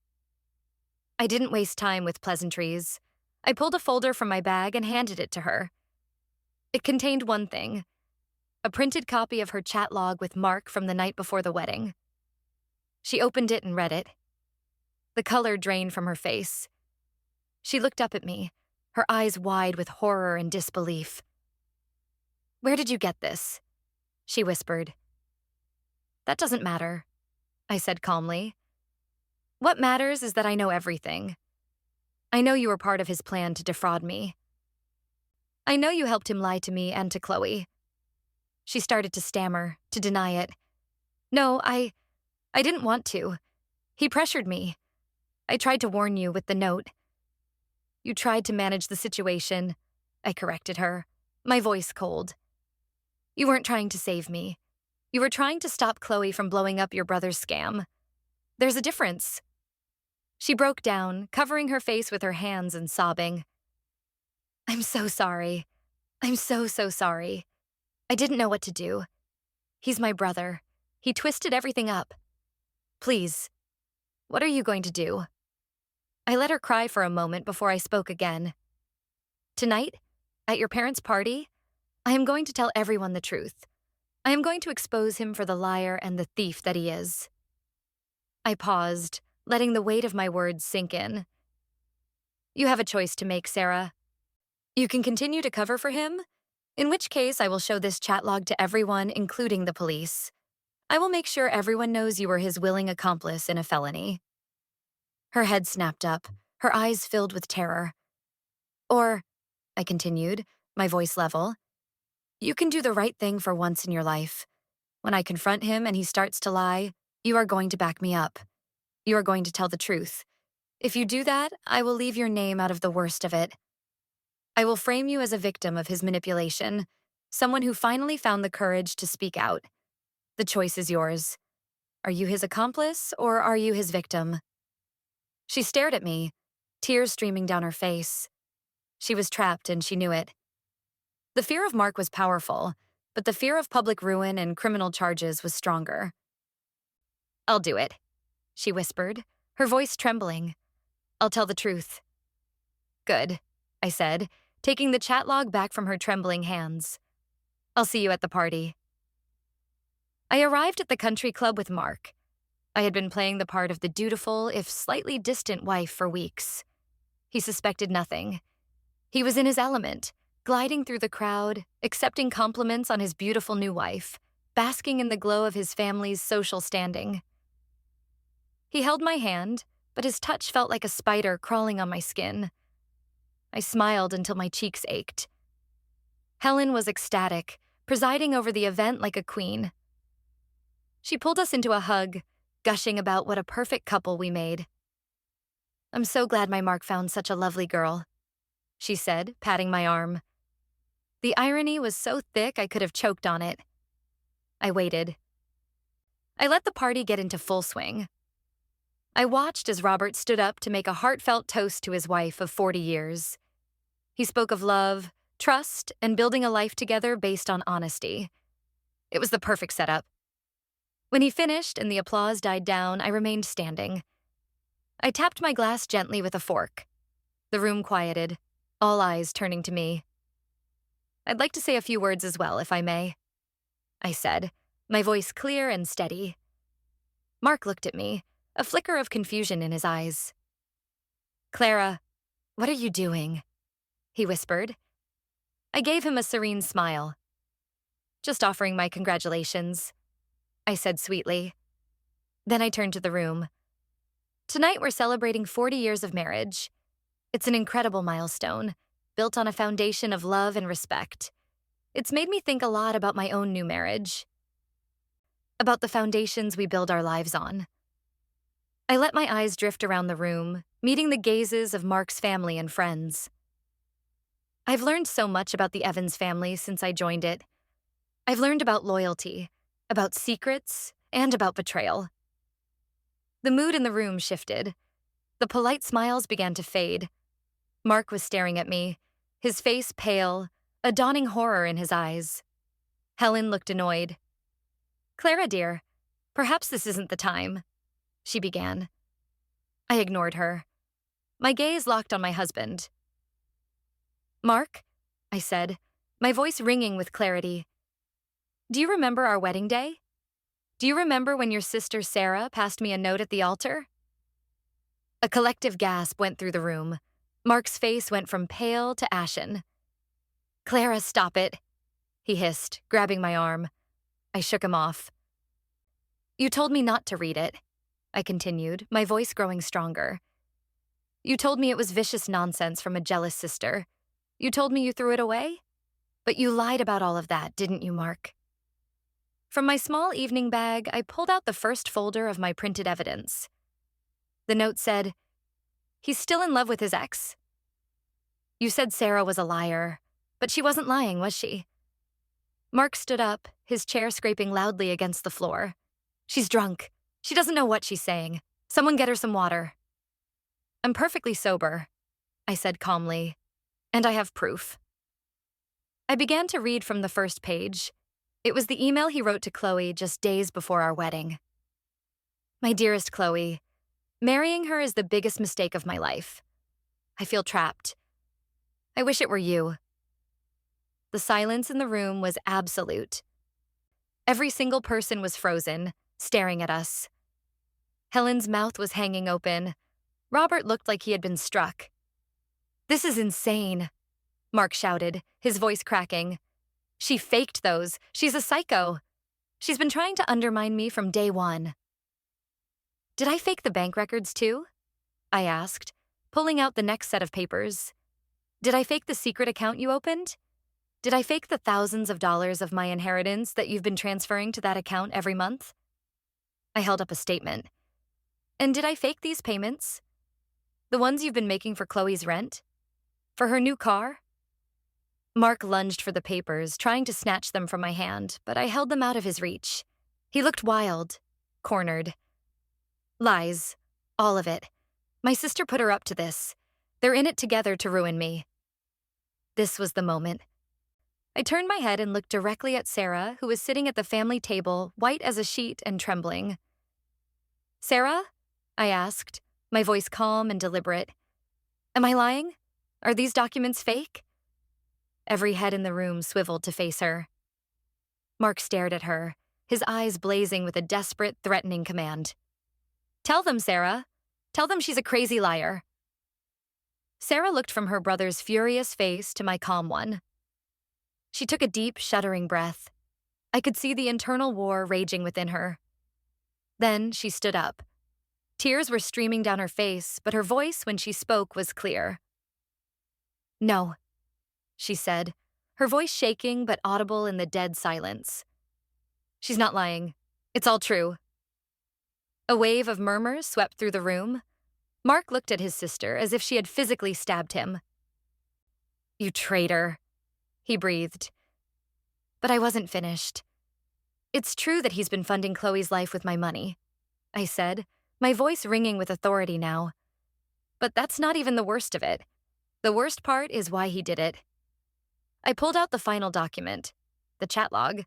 I didn't waste time with pleasantries. I pulled a folder from my bag and handed it to her. It contained one thing, a printed copy of her chat log with Mark from the night before the wedding. She opened it and read it. The color drained from her face. She looked up at me, her eyes wide with horror and disbelief. "Where did you get this?" she whispered. "That doesn't matter," I said calmly. "What matters is that I know everything. I know you were part of his plan to defraud me. I know you helped him lie to me and to Chloe." She started to stammer, to deny it. "No, I didn't want to. He pressured me. I tried to warn you with the note." "You tried to manage the situation," I corrected her, my voice cold. "You weren't trying to save me. You were trying to stop Chloe from blowing up your brother's scam. There's a difference." She broke down, covering her face with her hands and sobbing. "I'm so sorry. I'm so sorry. I didn't know what to do. He's my brother. He twisted everything up. Please, what are you going to do?" I let her cry for a moment before I spoke again. "Tonight, at your parents' party, I am going to tell everyone the truth. I am going to expose him for the liar and the thief that he is." I paused, letting the weight of my words sink in. "You have a choice to make, Sarah. You can continue to cover for him, in which case I will show this chat log to everyone, including the police. I will make sure everyone knows you were his willing accomplice in a felony." Her head snapped up, her eyes filled with terror. "Or," I continued, my voice level, "you can do the right thing for once in your life. When I confront him and he starts to lie, you are going to back me up. You are going to tell the truth. If you do that, I will leave your name out of the worst of it. I will frame you as a victim of his manipulation, someone who finally found the courage to speak out. The choice is yours. Are you his accomplice, or are you his victim?" She stared at me, tears streaming down her face. She was trapped and she knew it. The fear of Mark was powerful, but the fear of public ruin and criminal charges was stronger. "I'll do it," she whispered, her voice trembling. "I'll tell the truth." "Good," I said, taking the chat log back from her trembling hands. "I'll see you at the party." I arrived at the country club with Mark. I had been playing the part of the dutiful, if slightly distant wife for weeks. He suspected nothing. He was in his element, gliding through the crowd, accepting compliments on his beautiful new wife, basking in the glow of his family's social standing. He held my hand, but his touch felt like a spider crawling on my skin. I smiled until my cheeks ached. Helen was ecstatic, presiding over the event like a queen. She pulled us into a hug, gushing about what a perfect couple we made. "I'm so glad my Mark found such a lovely girl," she said, patting my arm. The irony was so thick I could have choked on it. I waited. I let the party get into full swing. I watched as Robert stood up to make a heartfelt toast to his wife of 40 years. He spoke of love, trust, and building a life together based on honesty. It was the perfect setup. When he finished and the applause died down, I remained standing. I tapped my glass gently with a fork. The room quieted, all eyes turning to me. "I'd like to say a few words as well, if I may," I said, my voice clear and steady. Mark looked at me, a flicker of confusion in his eyes. "Clara, what are you doing?" he whispered. I gave him a serene smile. "Just offering my congratulations," I said sweetly. Then I turned to the room. "Tonight we're celebrating 40 years of marriage. It's an incredible milestone, built on a foundation of love and respect. It's made me think a lot about my own new marriage, about the foundations we build our lives on." I let my eyes drift around the room, meeting the gazes of Mark's family and friends. I've learned so much about the Evans family since I joined it. I've learned about loyalty, about secrets, and about betrayal. The mood in the room shifted. The polite smiles began to fade. Mark was staring at me, his face pale, a dawning horror in his eyes. Helen looked annoyed. "Clara, dear, perhaps this isn't the time," she began. I ignored her. My gaze locked on my husband. "Mark," I said, my voice ringing with clarity, "do you remember our wedding day? Do you remember when your sister Sarah passed me a note at the altar?" A collective gasp went through the room. Mark's face went from pale to ashen. "Clara, stop it," he hissed, grabbing my arm. I shook him off. "You told me not to read it," I continued, my voice growing stronger. "You told me it was vicious nonsense from a jealous sister. You told me you threw it away? But you lied about all of that, didn't you, Mark?" From my small evening bag, I pulled out the first folder of my printed evidence. The note said, "He's still in love with his ex. You said Sarah was a liar, but she wasn't lying, was she?" Mark stood up, his chair scraping loudly against the floor. "She's drunk. She doesn't know what she's saying. Someone get her some water." "I'm perfectly sober," I said calmly, "and I have proof." I began to read from the first page. It was the email he wrote to Chloe just days before our wedding. "My dearest Chloe, marrying her is the biggest mistake of my life. I feel trapped. I wish it were you." The silence in the room was absolute. Every single person was frozen, staring at us. Helen's mouth was hanging open. Robert looked like he had been struck. "This is insane," Mark shouted, his voice cracking. "She faked those. She's a psycho. She's been trying to undermine me from day one." "Did I fake the bank records too?" I asked, pulling out the next set of papers. "Did I fake the secret account you opened? Did I fake the thousands of dollars of my inheritance that you've been transferring to that account every month?" I held up a statement. "And did I fake these payments? The ones you've been making for Chloe's rent? For her new car?" Mark lunged for the papers, trying to snatch them from my hand, but I held them out of his reach. He looked wild, cornered. "Lies. All of it. My sister put her up to this. They're in it together to ruin me." This was the moment. I turned my head and looked directly at Sarah, who was sitting at the family table, white as a sheet and trembling. "Sarah, I asked, my voice calm and deliberate. Am I lying? Are these documents fake? Every head in the room swiveled to face her. Mark stared at her, his eyes blazing with a desperate, threatening command. Tell them, Sarah. Tell them she's a crazy liar. Sarah looked from her brother's furious face to my calm one. She took a deep, shuddering breath. I could see the internal war raging within her. Then she stood up. Tears were streaming down her face, but her voice when she spoke was clear. No, she said, her voice shaking but audible in the dead silence. She's not lying. It's all true. A wave of murmurs swept through the room. Mark looked at his sister as if she had physically stabbed him. You traitor, he breathed. But I wasn't finished. It's true that he's been funding Chloe's life with my money, I said, my voice ringing with authority now. But that's not even the worst of it. The worst part is why he did it. I pulled out the final document, the chat log.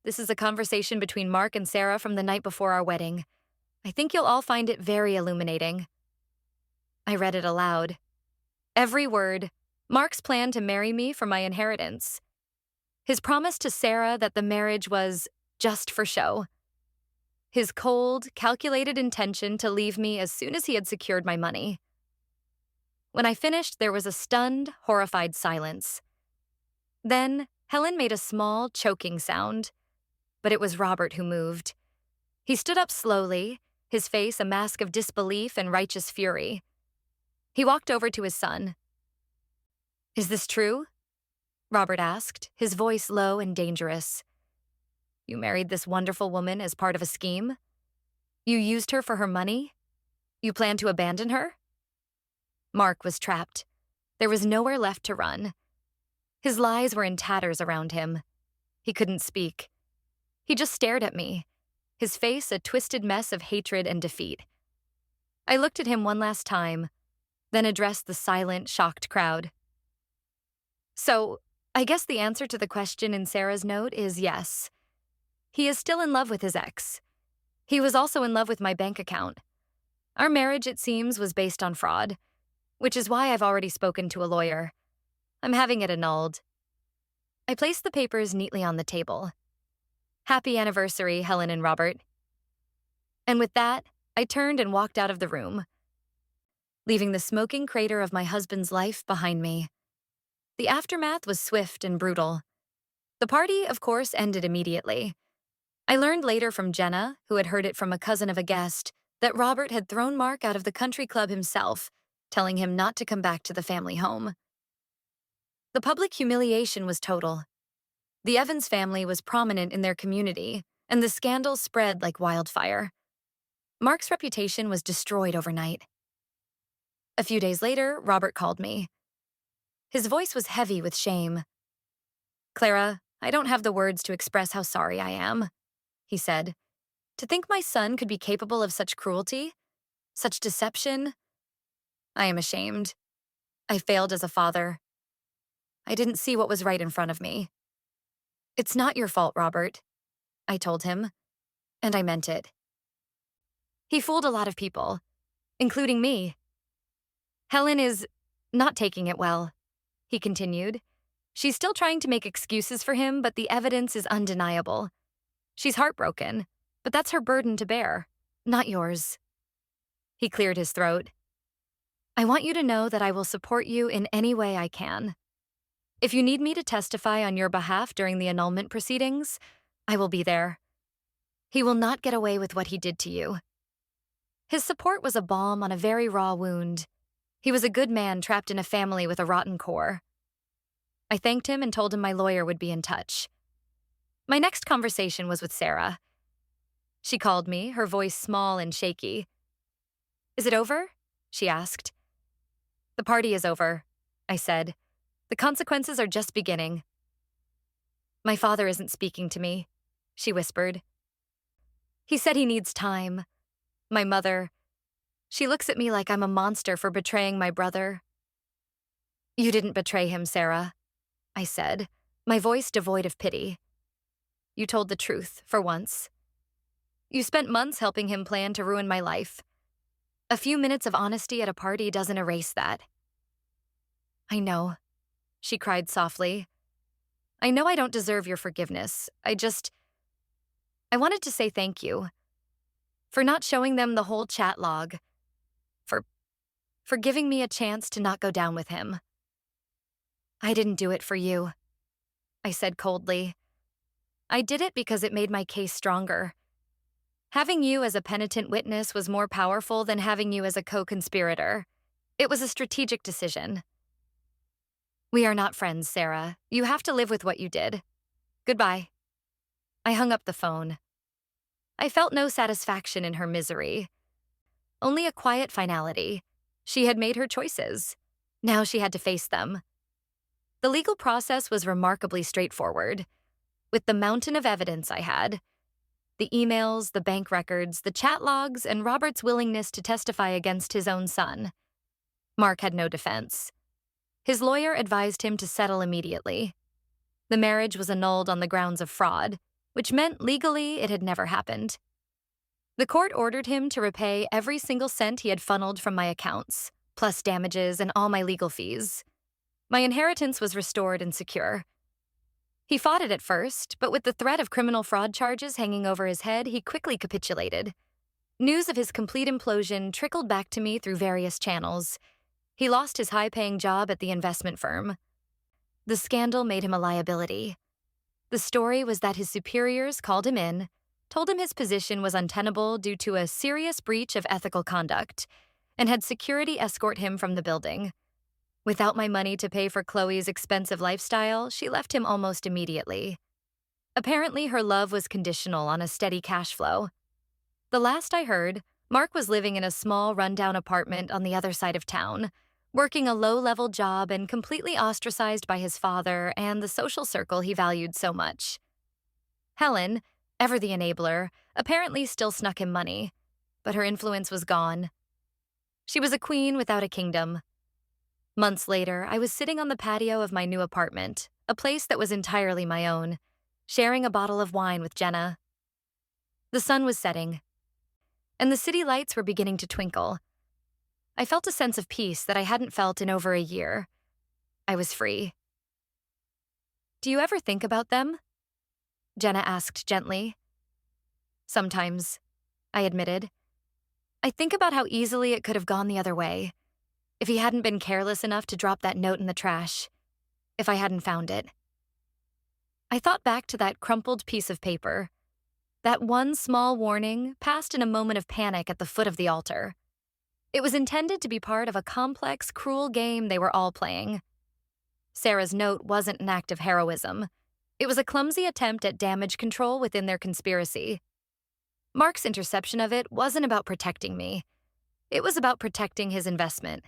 This is a conversation between Mark and Sarah from the night before our wedding. I think you'll all find it very illuminating. I read it aloud. Every word, Mark's plan to marry me for my inheritance. His promise to Sarah that the marriage was just for show. His cold, calculated intention to leave me as soon as he had secured my money. When I finished, there was a stunned, horrified silence. Then, Helen made a small, choking sound. But it was Robert who moved. He stood up slowly, his face a mask of disbelief and righteous fury. He walked over to his son. Is this true? Robert asked, his voice low and dangerous. You married this wonderful woman as part of a scheme? You used her for her money? You plan to abandon her? Mark was trapped. There was nowhere left to run. His lies were in tatters around him. He couldn't speak. He just stared at me, his face a twisted mess of hatred and defeat. I looked at him one last time, then addressed the silent, shocked crowd. So, I guess the answer to the question in Sarah's note is yes. He is still in love with his ex. He was also in love with my bank account. Our marriage, it seems, was based on fraud, which is why I've already spoken to a lawyer. I'm having it annulled. I placed the papers neatly on the table. Happy anniversary, Helen and Robert. And with that, I turned and walked out of the room, leaving the smoking crater of my husband's life behind me. The aftermath was swift and brutal. The party, of course, ended immediately. I learned later from Jenna, who had heard it from a cousin of a guest, that Robert had thrown Mark out of the country club himself, telling him not to come back to the family home. The public humiliation was total. The Evans family was prominent in their community, and the scandal spread like wildfire. Mark's reputation was destroyed overnight. A few days later, Robert called me. His voice was heavy with shame. Clara, I don't have the words to express how sorry I am, he said. To think my son could be capable of such cruelty, such deception. I am ashamed. I failed as a father. I didn't see what was right in front of me. It's not your fault, Robert, I told him, and I meant it. He fooled a lot of people, including me. Helen is not taking it well, he continued. She's still trying to make excuses for him, but the evidence is undeniable. She's heartbroken, but that's her burden to bear, not yours. He cleared his throat. I want you to know that I will support you in any way I can. If you need me to testify on your behalf during the annulment proceedings, I will be there. He will not get away with what he did to you. His support was a balm on a very raw wound. He was a good man trapped in a family with a rotten core. I thanked him and told him my lawyer would be in touch. My next conversation was with Sarah. She called me, her voice small and shaky. Is it over? She asked. The party is over, I said. The consequences are just beginning. My father isn't speaking to me, she whispered. He said he needs time. My mother, she looks at me like I'm a monster for betraying my brother. You didn't betray him, Sarah, I said, my voice devoid of pity. You told the truth, for once. You spent months helping him plan to ruin my life. A few minutes of honesty at a party doesn't erase that. I know, she cried softly. I know I don't deserve your forgiveness. I wanted to say thank you. For not showing them the whole chat log. For, for giving me a chance to not go down with him. I didn't do it for you, I said coldly. I did it because it made my case stronger. Having you as a penitent witness was more powerful than having you as a co-conspirator. It was a strategic decision. We are not friends, Sarah. You have to live with what you did. Goodbye. I hung up the phone. I felt no satisfaction in her misery. Only a quiet finality. She had made her choices. Now she had to face them. The legal process was remarkably straightforward. With the mountain of evidence I had, the emails, the bank records, the chat logs, and Robert's willingness to testify against his own son. Mark had no defense. His lawyer advised him to settle immediately. The marriage was annulled on the grounds of fraud, which meant legally it had never happened. The court ordered him to repay every single cent he had funneled from my accounts, plus damages and all my legal fees. My inheritance was restored and secure. He fought it at first, but with the threat of criminal fraud charges hanging over his head, he quickly capitulated. News of his complete implosion trickled back to me through various channels. He lost his high-paying job at the investment firm. The scandal made him a liability. The story was that his superiors called him in, told him his position was untenable due to a serious breach of ethical conduct, and had security escort him from the building. Without my money to pay for Chloe's expensive lifestyle, she left him almost immediately. Apparently, her love was conditional on a steady cash flow. The last I heard, Mark was living in a small, rundown apartment on the other side of town, working a low-level job and completely ostracized by his father and the social circle he valued so much. Helen, ever the enabler, apparently still snuck him money, but her influence was gone. She was a queen without a kingdom. Months later, I was sitting on the patio of my new apartment, a place that was entirely my own, sharing a bottle of wine with Jenna. The sun was setting, and the city lights were beginning to twinkle. I felt a sense of peace that I hadn't felt in over a year. I was free. Do you ever think about them? Jenna asked gently. Sometimes, I admitted. I think about how easily it could have gone the other way. If he hadn't been careless enough to drop that note in the trash. If I hadn't found it. I thought back to that crumpled piece of paper. That one small warning passed in a moment of panic at the foot of the altar. It was intended to be part of a complex, cruel game they were all playing. Sarah's note wasn't an act of heroism. It was a clumsy attempt at damage control within their conspiracy. Mark's interception of it wasn't about protecting me. It was about protecting his investment.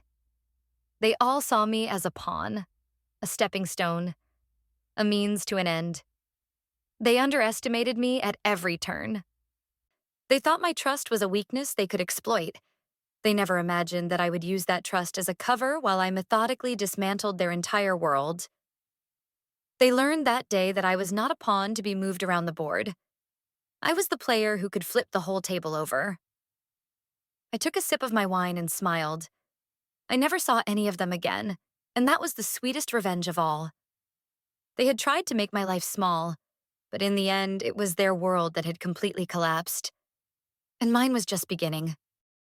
They all saw me as a pawn, a stepping stone, a means to an end. They underestimated me at every turn. They thought my trust was a weakness they could exploit. They never imagined that I would use that trust as a cover while I methodically dismantled their entire world. They learned that day that I was not a pawn to be moved around the board. I was the player who could flip the whole table over. I took a sip of my wine and smiled. I never saw any of them again, and that was the sweetest revenge of all. They had tried to make my life small, but in the end, it was their world that had completely collapsed. And mine was just beginning.